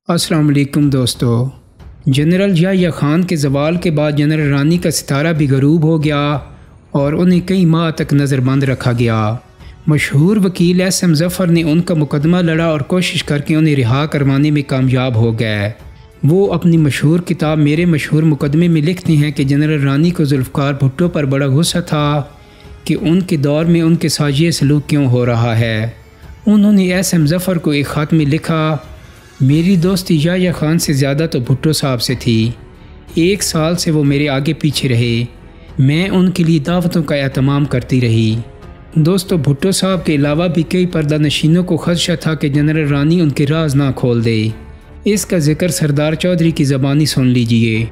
अस्सलाम वालेकुम दोस्तों। जनरल याह्या खान के ज़वाल के बाद जनरल रानी का सितारा भी गरूब हो गया और उन्हें कई माह तक नज़रबंद रखा गया। मशहूर वकील एस.एम. ज़फ़र ने उनका मुकदमा लड़ा और कोशिश करके उन्हें रिहा करवाने में कामयाब हो गए। वो अपनी मशहूर किताब मेरे मशहूर मुकदमे में लिखते हैं कि जनरल रानी को जुल्फ़कार भुट्टो पर बड़ा गुस्सा था कि उनके दौर में उनके साथ ये सलूक क्यों हो रहा है। उन्होंने एस.एम. ज़फ़र को एक ख़त में लिखा, मेरी दोस्ती याह्या खान से ज़्यादा तो भुट्टो साहब से थी। 1 साल से वो मेरे आगे पीछे रहे। मैं उनके लिए दावतों का एहतमाम करती रही। दोस्तों, भुट्टो साहब के अलावा भी कई पर्दा नशीनों को खदशा था कि जनरल रानी उनके राज ना खोल दे। इसका जिक्र सरदार चौधरी की ज़बानी सुन लीजिए।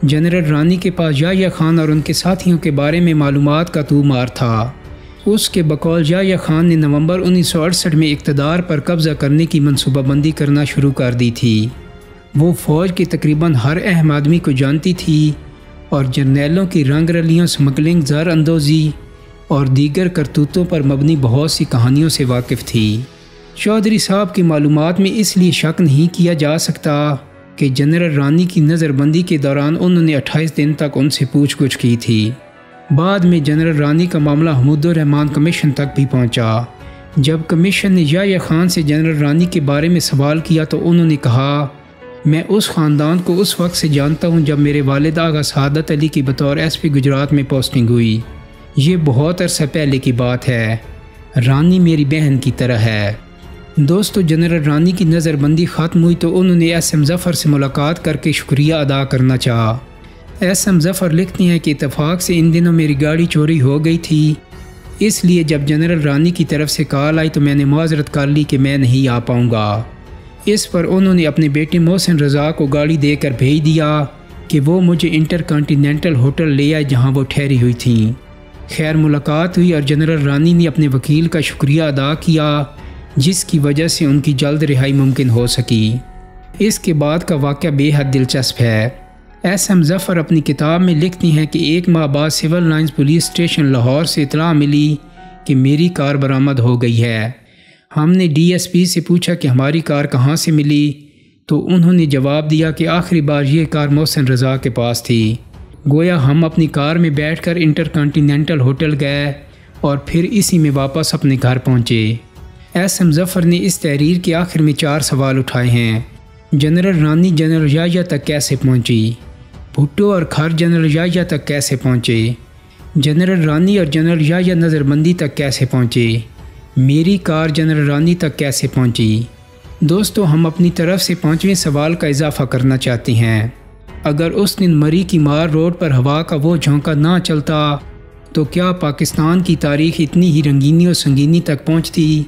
जनरल रानी के पास याह्या खान और उनके साथियों के बारे में मालूमात का तूमार था। उसके बकौल याह्या खान ने नवंबर 1968 में इक़्तिदार पर कब्ज़ा करने की मनसूबाबंदी करना शुरू कर दी थी। वो फ़ौज के तकरीबन हर अहम आदमी को जानती थी और जर्नैलों की रंग रलियों, स्मगलिंग, ज़र अंदोज़ी और दीगर करतूतों पर मबनी बहुत सी कहानियों से वाकिफ़ थी। चौधरी साहब की मालूमात में इसलिए शक नहीं किया जा सकता कि जनरल रानी की नज़रबंदी के दौरान उन्होंने 28 दिन तक उनसे पूछ गुछ की थी। बाद में जनरल रानी का मामला हमूदुर रहमान कमीशन तक भी पहुंचा। जब कमीशन ने याह्या खान से जनरल रानी के बारे में सवाल किया तो उन्होंने कहा, मैं उस ख़ानदान को उस वक्त से जानता हूं जब मेरे वालिद आगा सआदत अली की बतौर एसपी गुजरात में पोस्टिंग हुई। ये बहुत अरसा पहले की बात है। रानी मेरी बहन की तरह है। दोस्तों, जनरल रानी की नज़रबंदी ख़त्म हुई तो उन्होंने एस.एम. ज़फ़र से मुलाकात करके शुक्रिया अदा करना चाहा। एस.एम. ज़फ़र लिखती हैं कि इत्तेफाक से इन दिनों मेरी गाड़ी चोरी हो गई थी, इसलिए जब जनरल रानी की तरफ से कॉल आई तो मैंने मुआज़रत कर ली कि मैं नहीं आ पाऊँगा। इस पर उन्होंने अपने बेटे मोहसिन रज़ा को गाड़ी देकर भेज दिया कि वो मुझे इंटरकॉन्टिनेंटल होटल ले आए जहाँ वो ठहरी हुई थी। खैर, मुलाकात हुई और जनरल रानी ने अपने वकील का शुक्रिया अदा किया जिसकी वजह से उनकी जल्द रिहाई मुमकिन हो सकी। इसके बाद का वाक़या बेहद दिलचस्प है। एस.एम. ज़फ़र अपनी किताब में लिखती हैं कि 1 माह बाद civil lines police station Lahore से इतला मिली कि मेरी कार बरामद हो गई है। हमने DSP से पूछा कि हमारी कार कहाँ से मिली, तो उन्होंने जवाब दिया कि आखिरी बार ये कार मोहसिन रज़ा के पास थी। गोया हम अपनी कार में बैठकर इंटरकॉन्टिनेंटल होटल गए और फिर इसी में वापस अपने घर पहुँचे। एस.एम. ज़फ़र ने इस तहरीर के आखिर में 4 सवाल उठाए हैं। जनरल रानी जनरल याह्या तक कैसे पहुँची? भुट्टो और खर जनरल याह्या तक कैसे पहुँचे? जनरल रानी और जनरल याह्या नज़रबंदी तक कैसे पहुँचे? मेरी कार जनरल रानी तक कैसे पहुँची? दोस्तों, हम अपनी तरफ से 5वें सवाल का इजाफ़ा करना चाहते हैं। अगर उस दिन मरी की मार रोड पर हवा का वो झोंका ना चलता तो क्या पाकिस्तान की तारीख़ इतनी ही रंगीनी और संगीनी तक पहुँचती?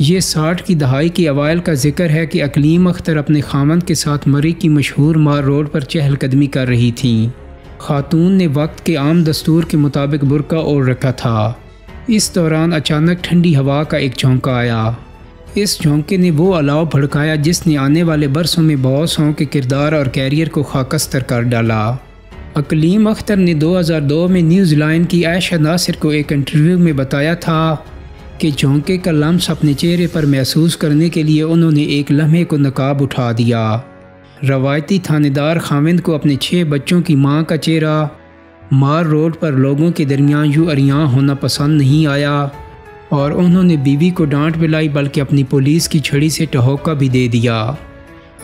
ये 60 की दहाई के अवाइल का जिक्र है कि अकलीम अख्तर अपने खामन के साथ मरी की मशहूर मार रोड पर चहलकदमी कर रही थीं। खातून ने वक्त के आम दस्तूर के मुताबिक बुर्का ओढ़ रखा था। इस दौरान अचानक ठंडी हवा का एक झोंका आया। इस झोंके ने वो अलाव भड़काया जिसने आने वाले बरसों में बहुत सौ के किरदार और कैरियर को खाकस्तर कर डाला। अकलीम अख्तर ने 2002 में न्यूज़ लाइन की आयशा नासिर को एक इंटरव्यू में बताया था कि झोंके का लम्स अपने चेहरे पर महसूस करने के लिए उन्होंने एक लम्हे को नकाब उठा दिया। रवायती थानेदार खाविंद को अपने 6 बच्चों की मां का चेहरा मार रोड पर लोगों के दरमियान यूँ अरियां होना पसंद नहीं आया और उन्होंने बीवी को डांट पिलाई बल्कि अपनी पुलिस की छड़ी से ठहोका भी दे दिया।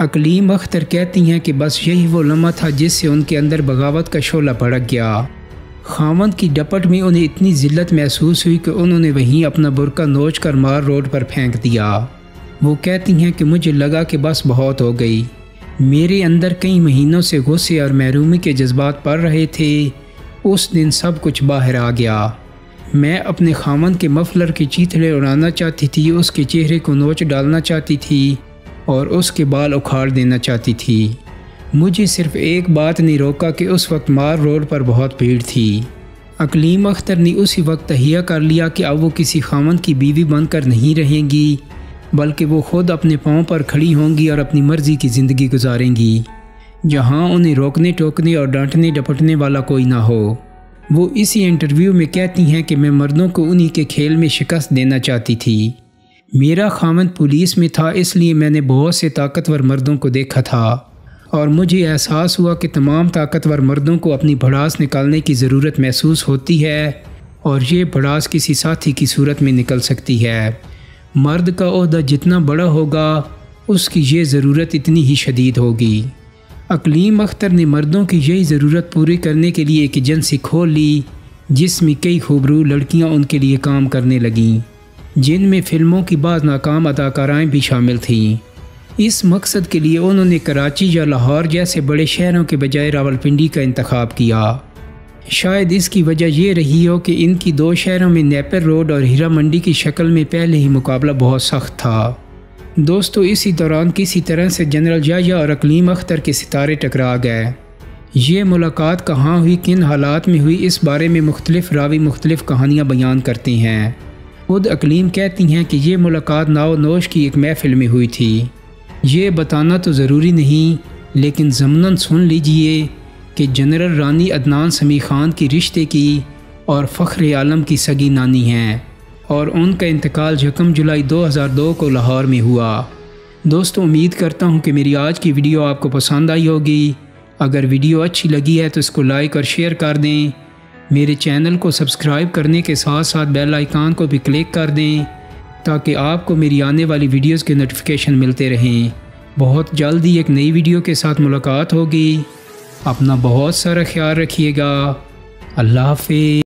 अकलीम अख्तर कहती हैं कि बस यही वो लम्हा था जिससे उनके अंदर बगावत का शोला भड़क गया। खामद की डपट में उन्हें इतनी ज़िल्लत महसूस हुई कि उन्होंने वहीं अपना बुर्का नोच कर मार रोड पर फेंक दिया। वो कहती हैं कि मुझे लगा कि बस बहुत हो गई। मेरे अंदर कई महीनों से गुस्से और महरूमी के जज्बात पड़ रहे थे। उस दिन सब कुछ बाहर आ गया। मैं अपने खामद के मफलर की चीथड़े उड़ाना चाहती थी, उसके चेहरे को नोच डालना चाहती थी और उसके बाल उखाड़ देना चाहती थी। मुझे सिर्फ एक बात ने रोका कि उस वक्त मार रोड पर बहुत भीड़ थी। अकलीम अख्तर ने उसी वक्त तहिया कर लिया कि अब वो किसी खामन की बीवी बनकर नहीं रहेंगी, बल्कि वो खुद अपने पाँव पर खड़ी होंगी और अपनी मर्ज़ी की ज़िंदगी गुजारेंगी, जहाँ उन्हें रोकने टोकने और डांटने डपटने वाला कोई ना हो। वो इसी इंटरव्यू में कहती हैं कि मैं मर्दों को उन्हीं के खेल में शिकस्त देना चाहती थी। मेरा खामन पुलिस में था, इसलिए मैंने बहुत से ताकतवर मर्दों को देखा था और मुझे एहसास हुआ कि तमाम ताकतवर मर्दों को अपनी भड़ास निकालने की ज़रूरत महसूस होती है और ये भड़ास किसी साथी की सूरत में निकल सकती है। मर्द का ओहदा जितना बड़ा होगा उसकी ये ज़रूरत इतनी ही शदीद होगी। अकलीम अख्तर ने मर्दों की यही ज़रूरत पूरी करने के लिए एक एजेंसी खोल ली जिसमें कई खूबरू लड़कियां उनके लिए काम करने लगीं, जिनमें फ़िल्मों की बाज़ नाकाम अदाकाराएँ भी शामिल थीं। इस मकसद के लिए उन्होंने कराची या लाहौर जैसे बड़े शहरों के बजाय रावलपिंडी का इंतखाब किया। शायद इसकी वजह यह रही हो कि इनकी दो शहरों में नेपर रोड और हीरा मंडी की शक्ल में पहले ही मुकाबला बहुत सख्त था। दोस्तों, इसी दौरान किसी तरह से जनरल याह्या और अकलीम अख्तर के सितारे टकरा गए। ये मुलाकात कहाँ हुई, किन हालात में हुई, इस बारे में मुख्तलिफ रावी मुख्तलिफ कहानियाँ बयान करते हैं। खुद अकलीम कहती हैं कि ये मुलाकात नाव नोश की एक महफिल में हुई थी। ये बताना तो ज़रूरी नहीं, लेकिन ज़मनन सुन लीजिए कि जनरल रानी अदनान समी ख़ान की रिश्ते की और फ़ख्र आलम की सगी नानी हैं और उनका इंतकाल 1 जुलाई 2002 को लाहौर में हुआ। दोस्तों, उम्मीद करता हूँ कि मेरी आज की वीडियो आपको पसंद आई होगी। अगर वीडियो अच्छी लगी है तो इसको लाइक और शेयर कर दें। मेरे चैनल को सब्सक्राइब करने के साथ साथ बेल आइकन को भी क्लिक कर दें ताकि आपको मेरी आने वाली वीडियोस के नोटिफिकेशन मिलते रहें। बहुत जल्दी एक नई वीडियो के साथ मुलाकात होगी। अपना बहुत सारा ख्याल रखिएगा। अल्लाह हाफ़िज़।